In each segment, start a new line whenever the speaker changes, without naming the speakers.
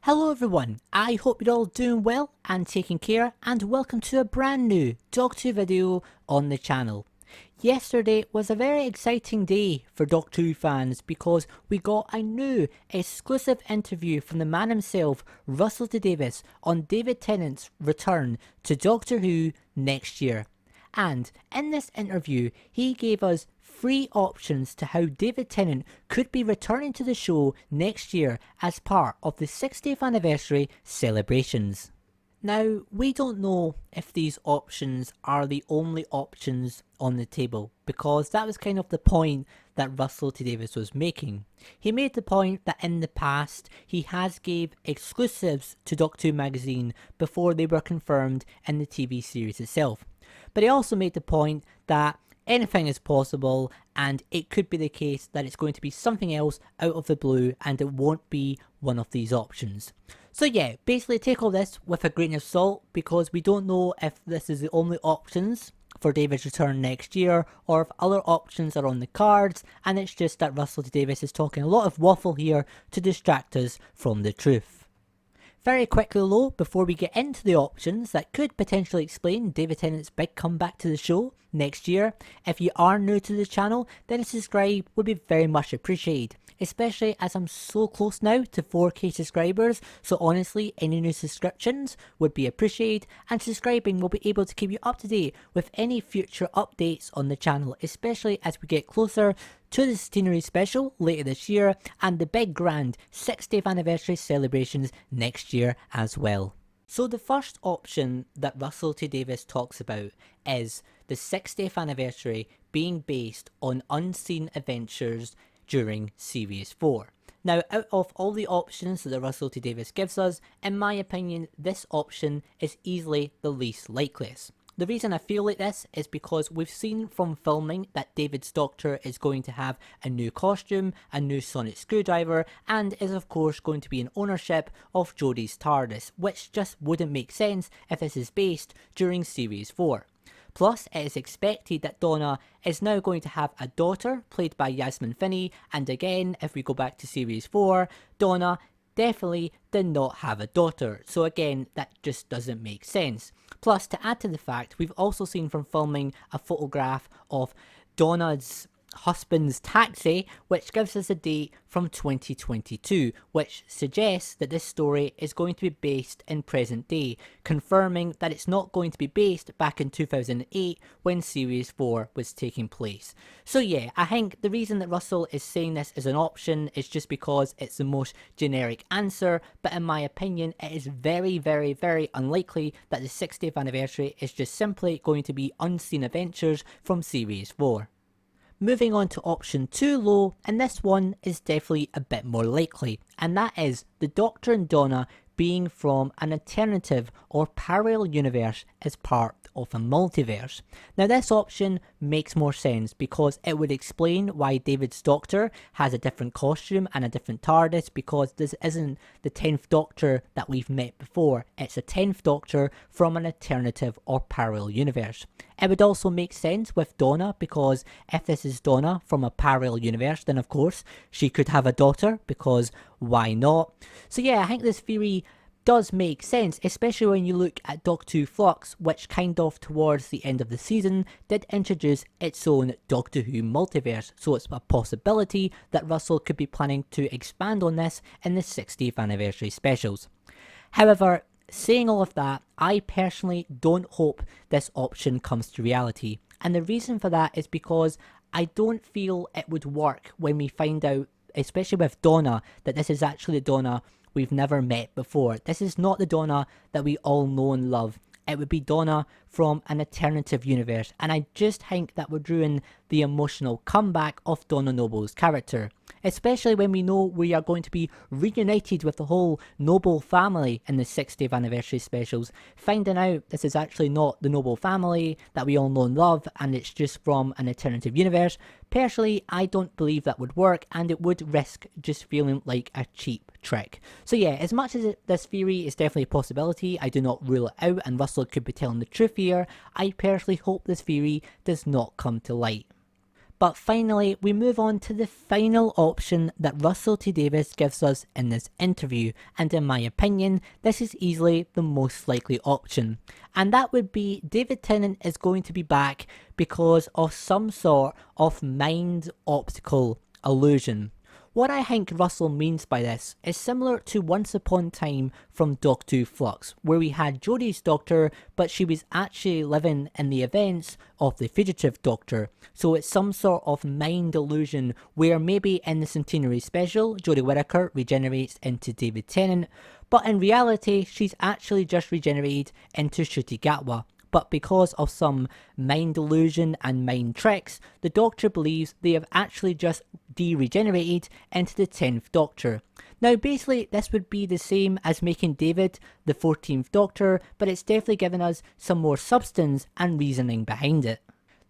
Hello everyone, I hope you're all doing well and taking care, and welcome to a brand new Doctor Who video on the channel. Yesterday was a very exciting day for Doctor Who fans because we got a new exclusive interview from the man himself, Russell T Davies, on David Tennant's return to Doctor Who next year. And in this interview, he gave us 3 options to how David Tennant could be returning to the show next year as part of the 60th anniversary celebrations. Now, we don't know if these options are the only options on the table, because that was kind of the point that Russell T Davies was making. He made the point that in the past, he has gave exclusives to Doctor Who magazine before they were confirmed in the TV series itself. But he also made the point that anything is possible, and it could be the case that it's going to be something else out of the blue and it won't be one of these options. So yeah, basically take all this with a grain of salt, because we don't know if this is the only options for David's return next year or if other options are on the cards, and it's just that Russell T Davies is talking a lot of waffle here to distract us from the truth. Very quickly though, before we get into the options that could potentially explain David Tennant's big comeback to the show next year, if you are new to the channel, then a subscribe would be very much appreciated, especially as I'm so close now to 4k subscribers. So honestly, any new subscriptions would be appreciated, and subscribing will be able to keep you up to date with any future updates on the channel, especially as we get closer to the Centenary special later this year and the big grand 60th anniversary celebrations next year as well. So the first option that Russell T Davies talks about is the 60th anniversary being based on unseen adventures during Series 4. Now, out of all the options that Russell T Davies gives us, in my opinion, this option is easily the least likeliest. The reason I feel like this is because we've seen from filming that David's Doctor is going to have a new costume, a new sonic screwdriver, and is of course going to be in ownership of Jodie's TARDIS, which just wouldn't make sense if this is based during Series 4. Plus, it is expected that Donna is now going to have a daughter, played by Yasmin Finney, and again, if we go back to Series 4, Donna definitely did not have a daughter, so again, that just doesn't make sense. Plus, to add to the fact, we've also seen from filming a photograph of Donna's husband's taxi, which gives us a date from 2022, which suggests that this story is going to be based in present day, confirming that it's not going to be based back in 2008 when Series 4 was taking place. So yeah, I think the reason that Russell is saying this as an option is just because it's the most generic answer, but in my opinion it is very, very, very unlikely that the 60th anniversary is just simply going to be unseen adventures from Series 4. Moving on to option 2 low, and this one is definitely a bit more likely, and that is the Doctor and Donna being from an alternative or parallel universe as part of a multiverse. Now this option makes more sense because it would explain why David's Doctor has a different costume and a different TARDIS, because this isn't the 10th Doctor that we've met before, it's a 10th Doctor from an alternative or parallel universe. It would also make sense with Donna, because if this is Donna from a parallel universe, then of course she could have a daughter, because why not? So yeah, I think this theory does make sense, especially when you look at Doctor Who Flux, which kind of towards the end of the season did introduce its own Doctor Who multiverse, so it's a possibility that Russell could be planning to expand on this in the 60th anniversary specials. However, saying all of that, I personally don't hope this option comes to reality, and the reason for that is because I don't feel it would work when we find out, especially with Donna, that this is actually Donna we've never met before. This is not the Donna that we all know and love. It would be Donna from an alternative universe, and I just think that would ruin the emotional comeback of Donna Noble's character, especially when we know we are going to be reunited with the whole Noble family in the 60th anniversary specials. Finding out this is actually not the Noble family that we all know and love, and it's just from an alternative universe, personally I don't believe that would work, and it would risk just feeling like a cheap trick. So yeah, as much as this theory is definitely a possibility, I do not rule it out, and Russell could be telling the truth here, I personally hope this theory does not come to light. But finally, we move on to the final option that Russell T Davies gives us in this interview, and in my opinion, this is easily the most likely option. And that would be David Tennant is going to be back because of some sort of mind optical illusion. What I think Russell means by this is similar to Once Upon a Time from Doctor Who Flux, where we had Jodie's Doctor, but she was actually living in the events of the Fugitive Doctor. So it's some sort of mind illusion where maybe in the Centenary Special, Jodie Whittaker regenerates into David Tennant, but in reality, she's actually just regenerated into Ncuti Gatwa. But because of some mind illusion and mind tricks, the Doctor believes they have actually just de-regenerated into the 10th Doctor. Now basically this would be the same as making David the 14th Doctor, but it's definitely given us some more substance and reasoning behind it.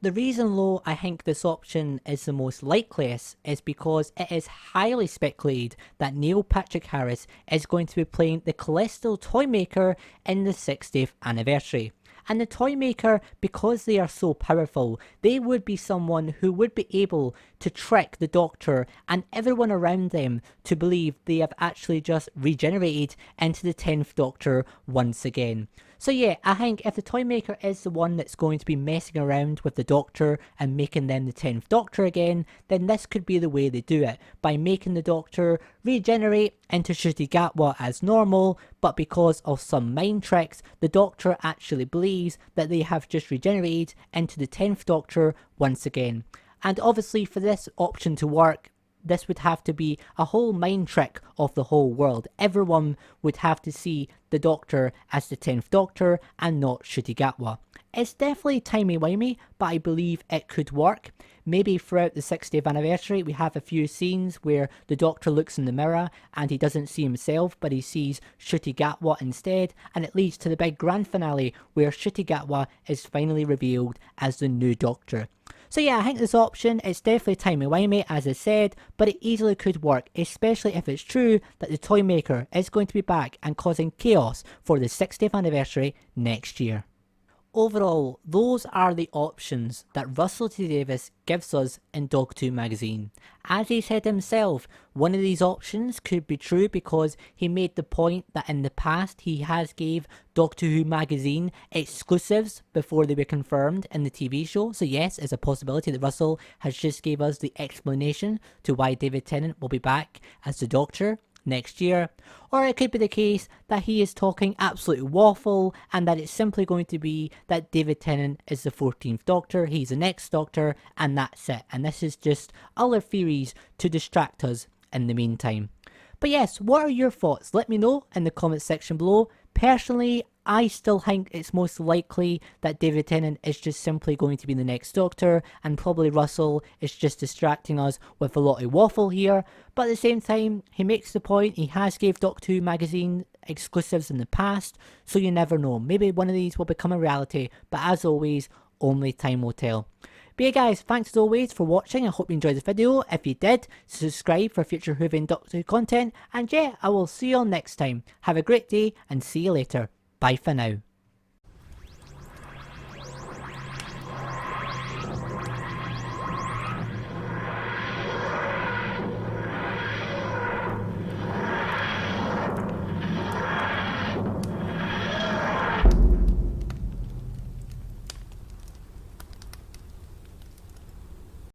The reason though I think this option is the most likeliest is because it is highly speculated that Neil Patrick Harris is going to be playing the Celestial Toymaker in the 60th anniversary. And the Toymaker, because they are so powerful, they would be someone who would be able to trick the Doctor and everyone around them to believe they have actually just regenerated into the 10th Doctor once again. So yeah, I think if the Toymaker is the one that's going to be messing around with the Doctor and making them the 10th Doctor again, then this could be the way they do it, by making the Doctor regenerate into Ncuti Gatwa as normal, but because of some mind tricks, the Doctor actually believes that they have just regenerated into the 10th Doctor once again. And obviously for this option to work, this would have to be a whole mind trick of the whole world. Everyone would have to see the Doctor as the 10th Doctor and not Ncuti Gatwa. It's definitely timey-wimey, but I believe it could work. Maybe throughout the 60th anniversary we have a few scenes where the Doctor looks in the mirror and he doesn't see himself, but he sees Ncuti Gatwa instead, and it leads to the big grand finale where Ncuti Gatwa is finally revealed as the new Doctor. So yeah, I think this option is definitely timey-wimey as I said, but it easily could work, especially if it's true that the Toymaker is going to be back and causing chaos for the 60th anniversary next year. Overall, those are the options that Russell T Davies gives us in Doctor Who magazine. As he said himself, one of these options could be true because he made the point that in the past he has gave Doctor Who magazine exclusives before they were confirmed in the TV show. So yes, it's a possibility that Russell has just gave us the explanation to why David Tennant will be back as the Doctor next year. Or it could be the case that he is talking absolute waffle and that it's simply going to be that David Tennant is the 14th Doctor, he's the next Doctor, and that's it. And this is just other theories to distract us in the meantime. But yes, what are your thoughts? Let me know in the comments section below. Personally, I still think it's most likely that David Tennant is just simply going to be the next Doctor, and probably Russell is just distracting us with a lot of waffle here. But at the same time, he makes the point, he has gave Doctor Who magazine exclusives in the past, so you never know. Maybe one of these will become a reality, but as always, only time will tell. But yeah guys, thanks as always for watching. I hope you enjoyed the video. If you did, subscribe for future Whovian Doctor Who content. And yeah, I will see you all next time. Have a great day and see you later. Bye for now.